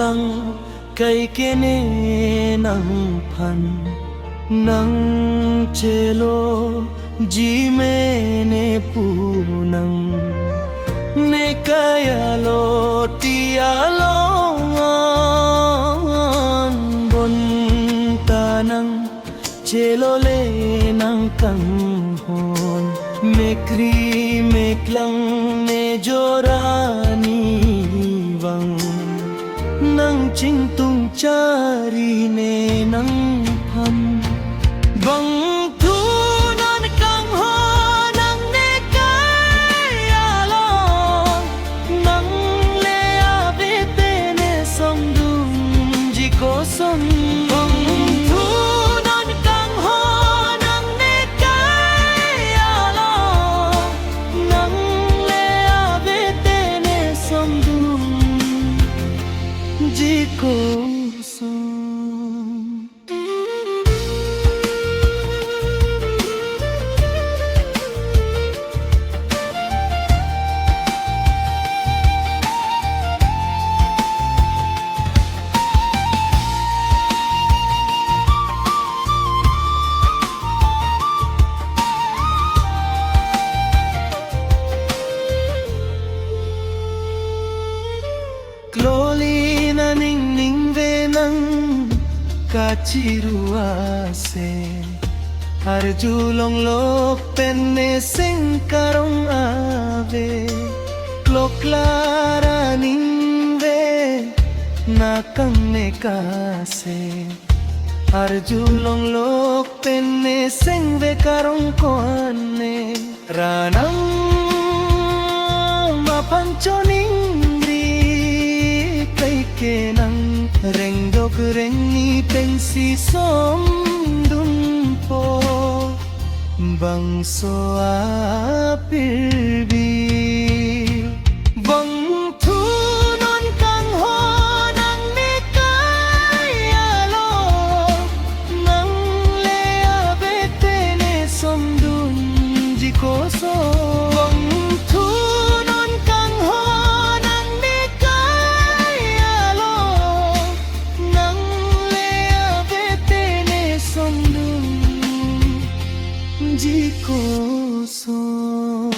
lang kay kene ng pan ng chelo ji mene punang ne kaya lo tialongan bon tanang chelo le nang kanghon mekri meklang ne jorani wang nang chingtung chari ne nang pham bang thunan kang ho nang ne kaya lo nang le ave te ne som dum ji ko som bang thunan kang ho nang ne kaya lo nang le ave te ne som dum ji ko som. Kloli na ning ning ve nang kachirua se arjulong lok penne sing karong ave kloklara ning ve nakang ne kase arjulong lok penne sing ve karong koane ranang mapanchoning kenang rengdok rengi pensi som dun po bangso apirbi bang thunon kang ho nang ne kaya lo nang le ave te ne som dun ji ko so bang thunon kang ho nang ne ji ko som.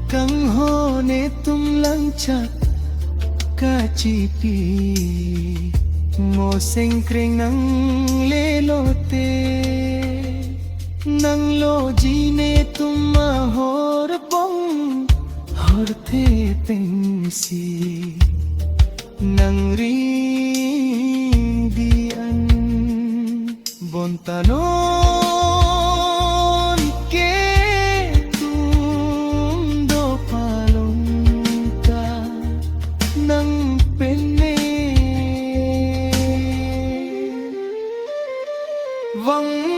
Kang ho ne tum lang chak ka chi pi mo seng kreng nang le lo te nang lo ji ne tum ma hor bong hor the peng si nang ri di an bon tanon vâng